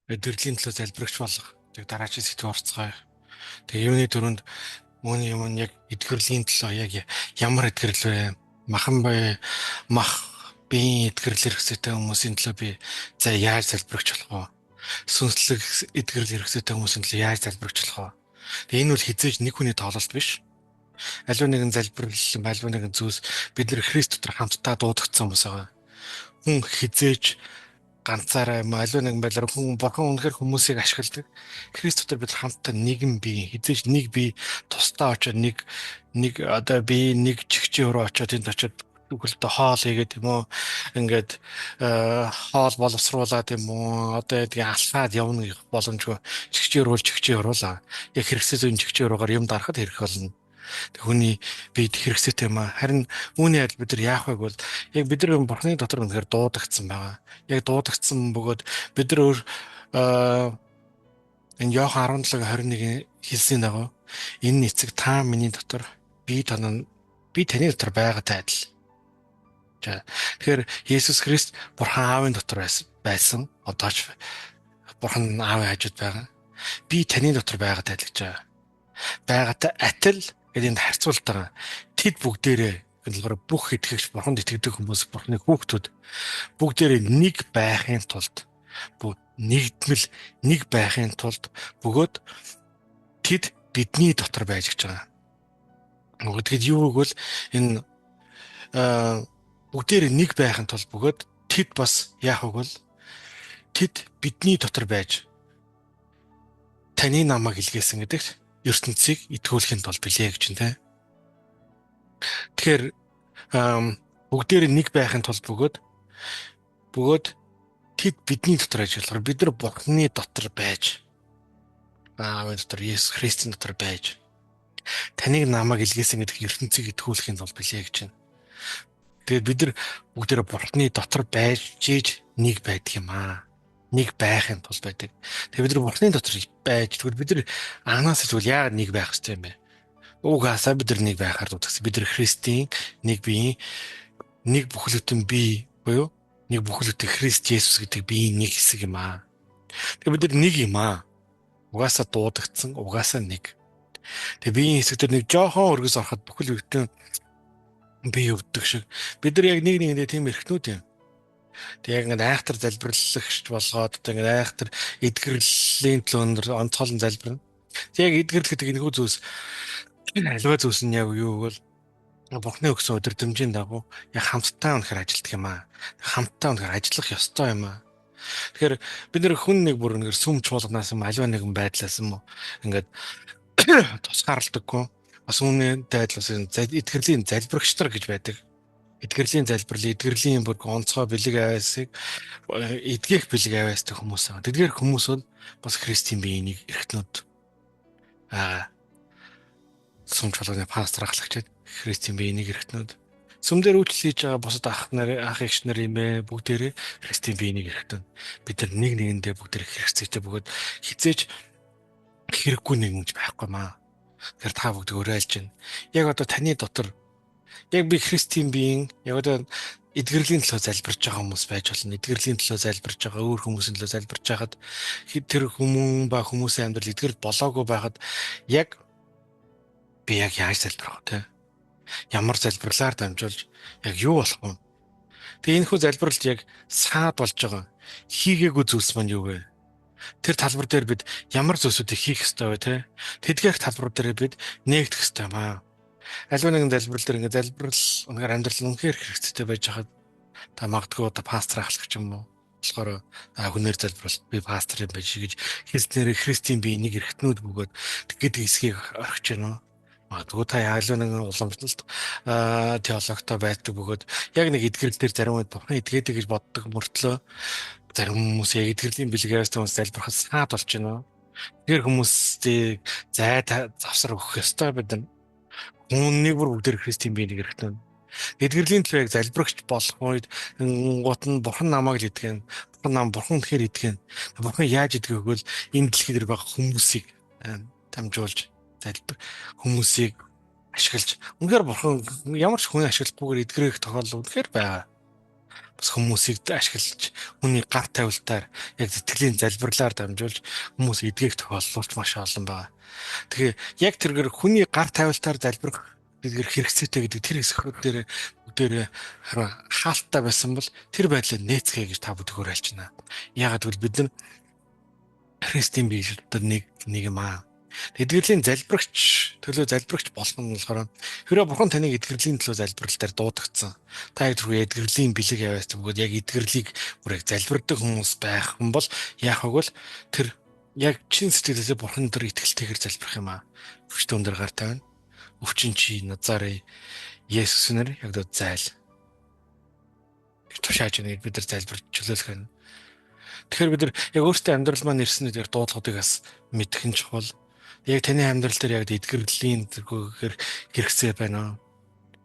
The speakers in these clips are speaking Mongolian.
эдгэрлийн төлөө залбирагч болох. Тэг дараагийн сэдв орцгоё. Тэг юуны төрөнд Үүний юм яг эдгэрлийн төлөө яг ямар эдгэрэл вэ? Махан бай мах биеийн эдгэрлэр хэсэгтэй хүмүүсийн төлөө би за яаж залбирч болох вэ? Сүнслэг эдгэрэл хэрэгцээтэй хүмүүсийн төлөө яаж залбирч болох вэ? Тэгээ энэ бол хизээж нэг хүний тоглолт биш. Аливаа нэгэн залбирал, аливаа нэгэн зүйлс бид нар Христ дотор хамтдаа дуудагдсан хүмүүс байгаа. Хүн хизээж ганцаараа аливаа нэгэн байдлаар хүн бурхан үнэхээр хүмүүсийг ашигладаг. Христ дотор бид хамтдаа нэгэн бие, хизээж нэг бие тусдаа очоод нэг одоо би нэг чигчийн өрөө очоод энд очоод үгэлдээ хоол хийгээд юм уу ингээд хоол боловсруулаад юм уу одоо яг алхаад явна гэх боломжгүй чигчийн өрөөлаа. Яг хэрэгсээ зүйн чигчийн өрөөгөр юм дарахад хэрэг болно. Хүний бид хэрэгсэт юм аа. Харин үүний адил бид нар яах вэ гэвэл яг бид нар бурхны дотор үнэхээр дуудагдсан байгаа. Яг дуудагдсан бөгөөд бид нар энэ Иохан 17:21 хэлсэн дагуу энэ эцэг та миний дотор би таны дотор байгаатай адил. За тэгэхээр Есүс Христ бурхан аавын дотор байсан. Одоо ч бурхан аавын хажууд байгаа. Би таны дотор байгаатай адил гэж байгаа. Байгаатай атил гэдэг энэ харьцуулт байгаа. Тэд бүгдээрээ болохоор бүх итгэгч бурханд итгэдэг хүмүүс бурханы хүүхдүүд бүгдээрээ нэг байхын тулд нэгдмэл нэг байхын тулд бөгөөд тэд бидний дотор байж гэж байгаа. Тэгэд юу гэвэл энэ бүгдээрээ нэг байхын тулд бөгөөд тэд бас яах вэ гэвэл тэд бидний дотор байж таны намайг илгээсэн гэдэгт ертөнцийг итгүүлэхэд бол билээ гэж байна. Тэгэхээр бүгдээрээ нэг байхын тулд бөгөөд тэд бидний дотор ажиллахаар бид нар бурхны дотор байж аавын дотор Есүс Христийн дотор байж таныг намайг илгээсэн гэдэгт ертөнцийг итгүүлэхэд бол билээ гэж байна. Тэгээд бид нар бүгдээрээ бурхны дотор байж нэг байдаг юм аа. Нэг байхын тулд байдаг. Тэгээ бид нар бурхны дотор байж тэгвэл бид нар анаас тэгвэл яагаад нэг байх ёстой юм бэ? Угаасаа бид нар нэг байхаар дутагдсан. Бид нар Христийн нэг биеийн нэг бүхлөтөн бие буюу нэг бүхлөтön Христ Есүс гэдэг биеийн нэг хэсэг юм аа. Тэгээ бид нар нэг юм аа. Угаасаа дуудагдсан, угаасаа нэг. Тэгээ биеийн хэсэг дээр нэг жоохон өргөс ороход бүхлөтön бие өвддөг шиг. Бид нар яг нэг нэгэндээ тийм эрхтнүүд юм. Тэг яг ингээд айхтар залбирлагч болгоод одоо ингээд айхтар эдгэрлийн төлөөр онцгойлон залбирна. Тэг яг эдгэрлэх гэдэг энэ хүү зүйлс аливаа зүйлс нь яг юу гэвэл бурхны өгсөн өдөртөмжийн дагуу яг хамтдаа үнэхээр ажилтдаг юм аа. Хамтдаа үнэхээр ажиллах ёстой юм аа. Тэгэхээр бид нэр хүн нэг бүр үнэхээр сүм чуулганаас юм аливаа нэгэн байдлаас юм ингээд тусгаарлагдаггүй. Бас үүнтэй адилхан эдгэрлийн залбирагч нар гэж байдаг. Эдгэрлийн залбирлын эдгэрлийн бүр онцгой бэлэг аваасыг эдгэх бэлэг аваастай хүмүүс аа. Тэдгээр хүмүүсүүд бас Христийн биеийг эрхтнүүд сүм чуулганы пастор ахлагчид Христийн биеийг эрхтнүүд сүм дээр үйлчлэж байгаа бусад ах эгч нар юм бэ бүгдээрээ Христийн биеийг эрхтнүүд. Бид нар нэг нэгэндээ бүгдээр хэрэгцээтэй бөгөөд хизээж хэрэггүй нэгж байхгүй маа. Тэгэхээр та бүгд уриалж байна. Яг одоо таны дотор яг би Христийн биеийн яг одоо эдгэрлийн төлөө залбирч байгаа хүмүүс байж болно. Эдгэрлийн төлөө залбирч байгаа өөр хүмүүсийн төлөө залбирч байхад тэр хүмүүсийн амьдрал эдгэр болоогүй байхад яг би яг яаж залбирах вэ? Ямар залбирлаар дамжуулж яг юу болох вэ? Тэгээ энэ хүү залбиралд яг саад болж байгаа хийгээгүй зүйлс маань юу вэ? Тэр талбар дээр бид ямар зүйлсүүдийг хийх ёстой вэ те? Тэдгээр талбар дээр бид нээгдэх ёстой юм аа. Аливаа нэгэн залбирал дээр ингээд залбирал үнээр амьдрал үнэхээр хэрэгцээтэй байж хаад та магадгүй одоо пастор ахлагч юм уу? Болохоор хүнээр залбирал би пастор юм байж гэж хэлснээр Христийн бие нэг эрхтнүүд бөгөөд гэдэг хэсгийг орхиж байна. Магадгүй та аливаа нэгэн уламжлалт теологтой байдаг бөгөөд яг нэг эдгэрэл дээр зарим үед бурхан эдгээдэг гэж боддог мөртлөө зарим хүмүүс яг эдгэрлийн бэлгээс хүмүүс залбирахад саад болж байна. Тэр хүмүүстэй завсар өгөх ёстой бид нар. Нэг бүр бүгдээр Христийн биеийг эрхтэн. Эдгэрлийн төлөө яг залбирагч болох үед гут нь бурхан намайг л итгэн. Бурхан тэгэхээр итгэн. Бурхан яаж итгэх вэ? Энэ дэлхий дээр байгаа хүмүүсийг дамжуулж хүмүүсийг ашиглаж. Үнэхээр бурхан ямар ч хүн ашиглахгүйгээр эдгэрэх тохиолдол үнэхээр байгаа. бас хүмүүсийг ашиглаж хүний гар тавилтаар яг сэтгэлийн залбирлаар дамжуулж хүмүүс эдгээх тохиолдол маш олон байна. Тэгэхээр яг тэргээр хүний гар тавилтаар залбирах бидгээр хэрэгцээтэй гэдэг тэр хэсгүүд дээр бүгдээр хаалттай байсан бол тэр байдлыг нээцгээе гэж та бүдгээр альж байна. Яагаад гэвэл бид нар Христийн биелэлд нэг юм аа. Эдгэрлийн залбирагч төлөө залбирагч болох нь болохоор хэрэв бурхан таныг эдгэрлийн төлөө залбирал дээр дуудагдсан. Та яг түрүү эдгэрлийн бэлэг яваас бөгөөд яг эдгэрлийг бүр яг залбирдаг хүмүүс байх юм бол яах вэ гэвэл тэр яг чин сэтгэлээсээ бурхан дээр итгэлтэйгээр залбирах юм аа. Өвчтөн өндөр гар тавина. Өвчин чи Назарын Есүс нэр яг дөө зайл. Тушааж нэг бид нар залбирч чөлөөлөх нь. Тэгэхээр бид нар яг өөрсдөө амьдрал маань ирсэн дээр дуудлагуудыг бас мэдэх нь чухал. Яг таны амьдрал дээр яг эдгэрлийн зэргээр хэрэгцээ байна уу?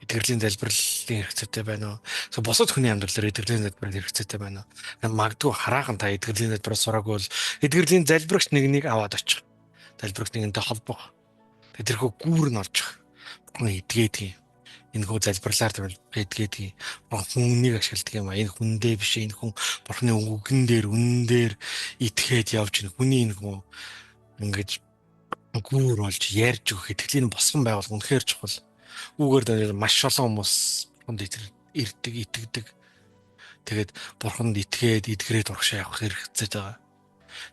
Эдгэрлийн залбирлын хэрэгцээтэй байна уу? Бусад хүний амьдрал дээр эдгэрлийн залбирал хэрэгцээтэй байна уу? Магадгүй хараахан та эдгэрлийн залбирал сураагүй бол эдгэрлийн залбирагч нэг аваад очих. Залбирагч нэгэнтэй холбох. Тэрхүү гүүр нь олж бүхэн эдгээдэг юм. Энэ хүү залбирлаар тавил эдгээдэг. Хүнийг ашигладаг юм а. Энэ хүндээ биш. Энэ хүн бурхны үгэн дээр үнэн дээр итгээд явж байна. Хүний энэ хүн ингэж гүүр болж ярьж өгөх итгэлийн босгон байгуул үнэхээр чухал. Үүгээр маш олон хүмүүс бурханд ирдэг, итгэдэг. Тэгээд бурханд итгээд эдгэрээд урагшаа явах хэрэгцээтэй байгаа.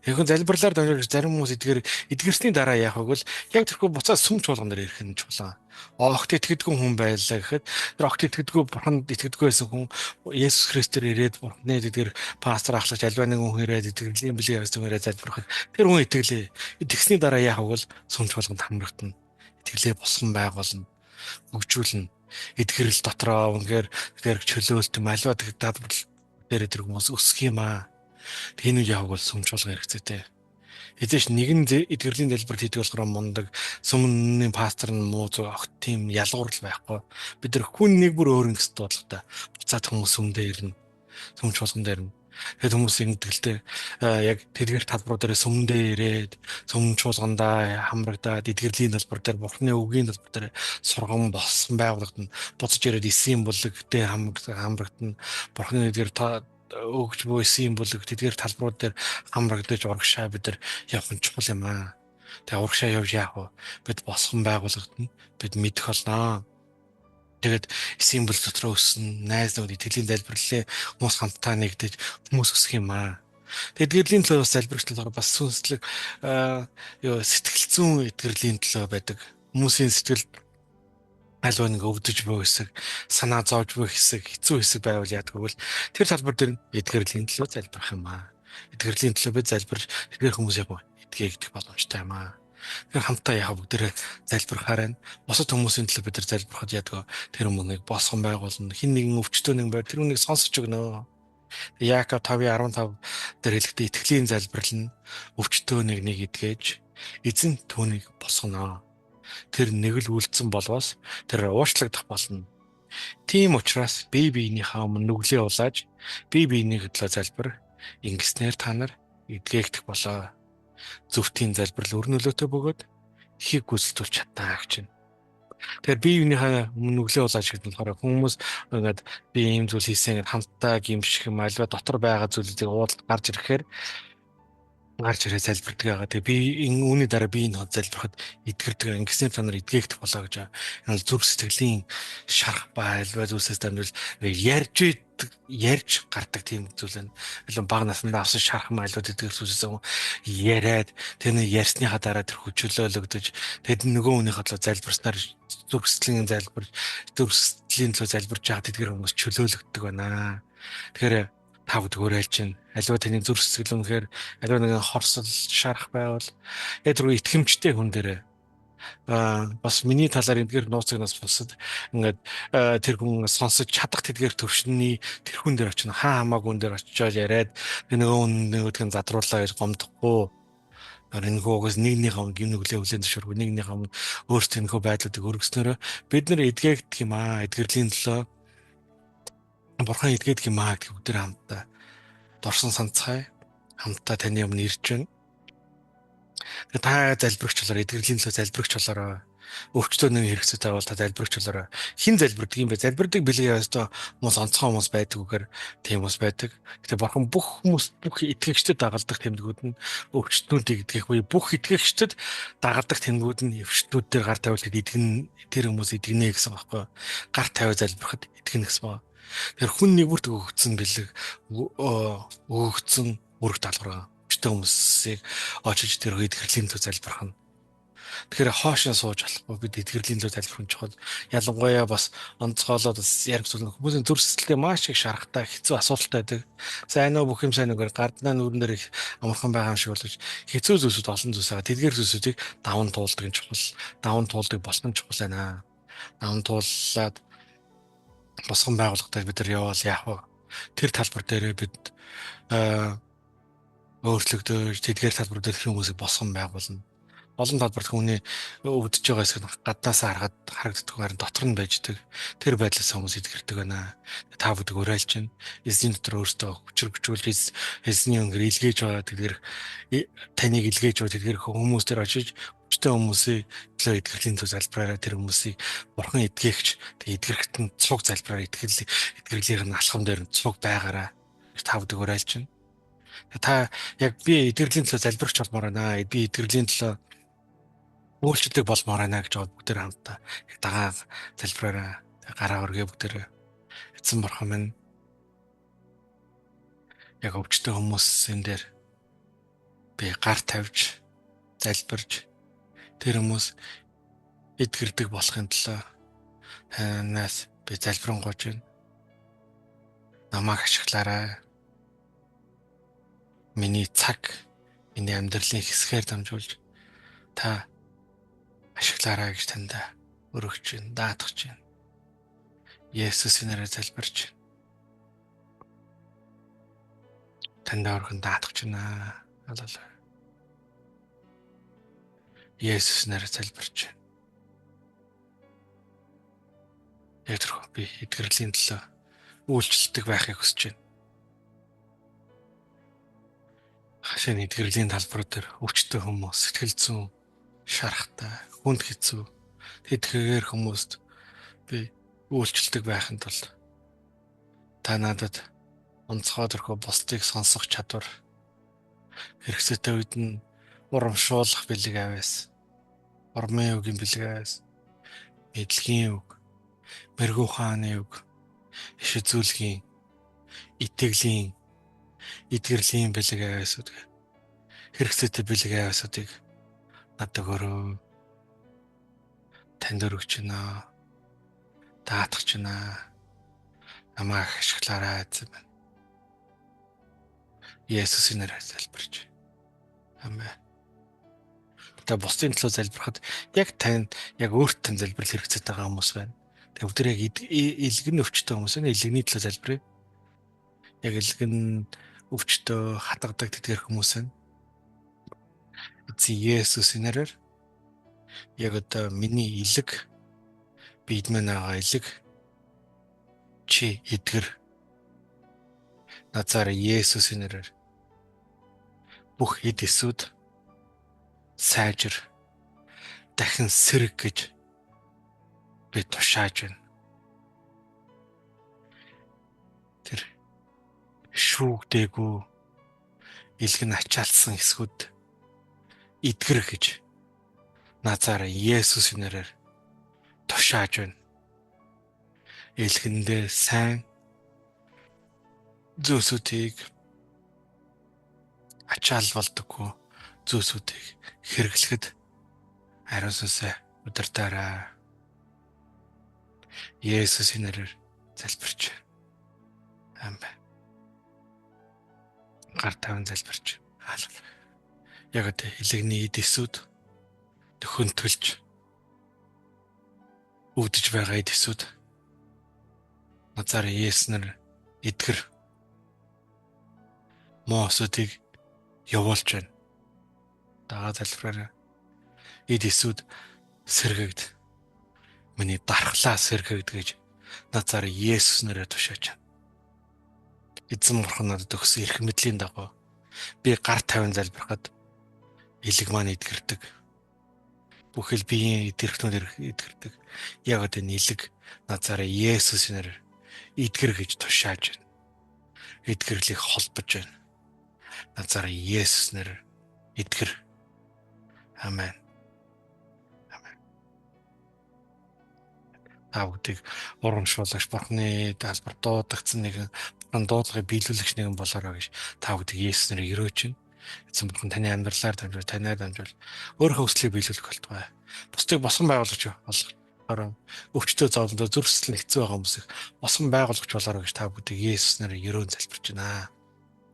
Яг залбирлаар дамжуулж зарим хүмүүс эдгэрсний дараа яах вэ гэвэл яг тэрхүү буцаад сүмч болгон дээр ирэх нь чухал. Огт итгэдэггүй хүн байлаа гэхэд тэр огт итгэдэггүй бурханд итгэдэггүй байсан хүн Есүс Христээр ирээд бурхны эдгэр пастор ахлагч альва нэг хүн ирээд эдгэрлийн бэлэг явуулсан ирээд залбирахад тэр хүн итгэлээ. Итгэсний дараа яах вэ гэвэл сүмч болгонд хамрагдана. Итгэлээ босгон байгуулна. Хөгжүүлнэ. Эдгэрэл дотроо үнэхээр тэр чөлөөлт юм альва дадлал дээр тэр хүмүүс өсөх юм аа. Энэ яг бол сүмч болгох хэрэгцээтэй. Эдэж нэгэн эдгэрлийн залбирт хийдэг болохоор мундаг сүмний пастор нь муу зөв огт тийм ялгуурл байхгүй. Бид нар хүн нэг бүр өөр нэгс дуудлагатай. Буцаад хүмүүс сүмдээ ирнэ. Сүмч болгон дээр нь. Тэгээд хүмүүс ингэдэгтэй яг тэдгээр талбарууд дээр сүмдээ ирээд сүмч болгондоо хамрагдаад эдгэрлийн талбар дээр бурхны үгийн талбар дээр сургам болсон байгууллагад буцаж ирээд эсийн бүлэгтэй хамрагдана. Бурхны эдгэр өгч буй символ тэдгээр талбарууд дээр хамрагдаж урагшаа бид нар явах нь чухал юм аа. Тэгээ урагшаа явж яах вэ? Бид босгон байгуулагдана. Бид мэдэх болно. Тэгээд символ дотроо өснө. Найз нөхөд итгэлийн залбирлаа хүмүүс хамтдаа нэгдэж хүмүүс өсөх юм аа. Тэгээд эдгэрлийн төлөө бас залбирч болохоор бас сүнслэг сэтгэл зүйн эдгэрлийн төлөө байдаг. Хүмүүсийн сэтгэл альва нэг өвдөж буй хэсэг, санаа зовж буй хэсэг, хэцүү хэсэг байвал яадаг вэ? Тэр талбар дээр эдгэрлийн төлөө залбирах юм аа. Эдгэрлийн төлөө бид залбирч тэдгээр хүмүүс яг эдгээгдэх боломжтой юм аа. Тэгэхээр хамтдаа яхаа бүгдээрээ залбирахаар байна. Бусад хүмүүсийн төлөө бид нар залбирахад яадаг тэр хүмүүнийг босгон байгуулна. Хин нэгэн өвчтөө нэг байр тэр хүнийг сонсож өгнө. Яаков 5:15 дээр хэлэхдээ итгэлийн залбирал нь өвчтөө нэг эдгээж эзэн түүнийг босгоно. Тэр нэг л үлдсэн болвоос тэр уучлагдах болно. Тийм учраас бие биенийхээ өмнө нүглээ улааж бие биений төлөө залбир. Ингэснээр та нар эдгээгдэх болоо. Зөвхөн залбирал өрнөлөөтэй бөгөөд ихийг гүйцэтгүүлж чадна гэж байна. Тэгэхээр бие биенийхээ өмнө нүглээ улааж гэдэг нь болохоор хүмүүс ингээд би ийм зүйл хийсэн гэд хамтдаа гимших юм альва дотор байгаа зүйлүүдийг уулд гарч ирэхээр гарч ирээ залбирдаг байгаа. Тэгээ би энэ үүний дараа би энэ хот залбирахад эдгэрдэг. Ингэснээр та нар эдгээгдэх болоо гэж байна. Энэ зүрх сэтгэлийн шарах байлбай зүйлсээс дамжуул ярьж гардаг тийм зүйл байна. Илүү бага насндаа авсан шарах майлууд эдгэр зүйлсээс яриад тэрний ярьсныхаа дараа тэр хүчөлөөлөгдөж тэгэд нөгөө хүнийхээ төлөө залбирснаар зүрх сэтгэлийн төлөө залбирж байгаа тэдгэр хүмүүс чөлөөлөгдөг байна. Тэгэхээр та бүдгээр айлж байна. Аливаа таны зүрх сэтгэл үнэхээр аливаа нэг хорсол шарах байвал яг түрүү итгэмжтэй хүн дээр бас миний талаар эдгээр нууцнаас бусад ингээд тэр хүн сонсож чадах тэдгээр төвшний тэр хүн дээр очино хамаагүй хүн дээр очиод яриад нөгөөдгөн задруулаа гэж гомдохгүй. Энэхүү угаас нэгнийхээ гим нүглээ хүлээн зөвшөөрөхгүй нэгнийхээ өөрсдөө энэхүү байдлуудыг өргөснөөрөө бид нар эдгээгдэх юм аа. Эдгэрлийн төлөө бурхан эдгэдэг юм аа гэх бүгдээр хамтдаа дорсон санацгай хамтдаа таны өмнө ирж байна. Тэгээ та залбирч болоор эдгэрлийн төлөө залбирч болоор өвчтөө нэг хэрэгцээ тавал та залбирч болоорой. Хин залбирдаг юм бэ? Залбирдаг бэлэг яастаа хүмүүс онцгой хүмүүс байдаг үгээр тийм хүмүүс байдаг. Гэтэ бурхан бүх хүмүүс бүх итгэгчдэд дагалдах тэмдгүүд нь өвчтнүүдийг итгэх буюу бүх итгэгчдэд дагалдах тэмдгүүд нь өвчтнүүд дээр гар тавиулахад итгэн тэр хүмүүс итгэнэ гэсэн байхгүй. Гар тавиа залбирахад итгэнэ гэсэн байна. Тэр хүн нэгүрт өгөгдсөн бэлэг өгөгдсөн үрэг талбар өвчтөө хүмүүсийг очиж тэр итгэрлийн төв залбирах нь. Тэгэхээр хоошин сууж болохгүй бид итгэрлийн зөв залбирх нь чухал. Ялангуяа бас онцгойлоод бас яригцуулна. Хүмүүсийн төр сэтгэлдээ маш их шарахтай хэцүү асуудалтай байдаг. Сайн уу бүх юм сайн үгээр гарднаа нүүрэн дээр их амархан байгаа юм шиг болж хэцүү зүйлсүүд олон зүйлс байгаа. Тэдгээр зүйлсүүдийг даван туулдаг нь чухал. Даван туулдаг болсон чухал байна. Даван туулаад босгон байгууллагатай бид нар явал яах вэ? Тэр талбар дээр бид өөрчлөгдөж тэдгээр талбар дээр хүмүүсийг босгон байгуулна. Олон талбарт хүний өвдөж байгаа хэсэг гаднаас харагддаг харин дотор нь байждаг. Тэр байдлаас хүмүүс итгэрдэг байна. Та бүдэг уриалж байна. Эзний дотор өөртөө хүчрхжүүлж эзний өнгөр илгээж байгаа тэдгээр таныг илгээж байгаа тэдгээр хүмүүс төр очиж өвчтөн хүмүүсийн төлөө итгэрлийн төв залбираараа тэр хүмүүсийг бурхан эдгээгч тэг эдгэрхт нь цуг залбираар итгэрлийнх нь алхам дээр нь цуг байгаараа та бүдэг уриалж байна. Та яг би эдгэрлийн төлөө залбирч болмоор байна. Би эдгэрлийн төлөө үйлчлдэг болмоор байна гэж бүгдээр хамтдаа яг дагаа залбираараа гараа өргөө бүгдээр эцэн бурхан минь яг өвчтөн хүмүүсийн дээр би гар тавьж залбирж тэр хүмүүс эдгэрдэг болохын тулд танаас би залбирanгуйж байна. Намайг ашиглаарай. Миний цаг, миний амьдралын хэсгээр дамжуулж та ашиглаарай гэж танд өргөж байна, даатгаж байна. Есүсийн нэрээр залбирч танд өргөн даатгаж байна. Аллаа. Есүсийн нэрээр залбирч байна. Яг тэрхүү би эдгэрлийн төлөө үйлчлдэг байхыг хүсэж байна. Хашааны эдгэрлийн талбар дээр өвчтөн хүмүүс сэтгэл зүйн шарахтай, хүнд хэцүү тэдгээр хүмүүст би үйлчлдэг байхын тулд та надад онцгой төрхөө бусдыг сонсох чадвар хэрэгцээтэй үед нь урамшуулах бэлэг аваас, ормын үгийн бэлэг аваас, мэдлэгийн үг, мэрэгүү хааны үг, иш үзүүлгийн, итгэлийн, эдгэрлийн бэлэг аваасууд хэрэгцээтэй бэлэг аваасуудыг надад өгөөрэй. Танд өргөж байна. Даатгаж байна. Намайг ашиглаарай эзэн минь. Есүсийн нэрээр залбирч. Амен. Та бусдын төлөө залбирахад яг танд яг өөрт тань залбирал хэрэгцээтэй байгаа хүмүүс байна. Тэг бүгд яг илгэн өвчтөй хүмүүс байна. Илгэний төлөө залбирая. Яг илгэн өвчтөй хатгадаг тэдгээр хүмүүс байна. Есүсийн нэрээр яг одоо миний илэг бид мань байгаа илэг чи эдгэр назар Есүсийн нэрээр бүх эд эсүүд сайжир дахин сэрэг гэж би тушааж байна. Тэр шүүгдээгүй илгэн ачаалсан эсгүүд эдгэр гэж назар Есүсийн нэрээр тушааж байна. Илгэндээ сайн зүйлсүүдийг ачаал болдоггүй зүйлсүүдийг хэрэглэхэд ариун сүнсээ удирдаарай. Есүсийн нэрээр залбирч. Амен. Гар таван залбирч. Яг одоо илэгний эд эсүүд төхөнтөлж өвдөж байгаа эд эсүүд назар Есүснээр эдгэр моосуудыг явуулж байна. Дагаа залбираарай. Эд эсүүд сэргэгд. Миний дархлаа сэргэгд гэж назар Есүснээр тушааж байна. Эзэн бурхан надад өгсөн эрх мэдлийн дагуу би гар тавин залбирахад илэг маань эдгэрдэг. бүхэл биеийн эдгэрхтнүүд эдгэрдэг. Яг одоо нэлэг назараа Есүс нэр эдгэр гэж тушааж байна. Эдгэрлийг холбож байна. Назараа Есүс нэр эдгэр. Амен. Та бүгдийг урамшуулагч Бурхны даалбар дуудагдсан нэгэн Бурхан дуудлагыг биелүүлэгч нэгэн болоорой гэж та бүгдийг Есүс нэрээр өрөөж байна. Эцэг Бурхан таны амьдралаар дамжуул, танаар дамжуул өөрийнхөө хүслийг биелүүлэх болтугай. Бусдыг босгон байгуулагч болгохоор өвчтөө зовлондоо зүрхсэл хэцүү байгаа хүмүүсийг босгон байгуулагч болоорой гэж та бүгдийг Есүс нэрээр өрөөн залбирч байна.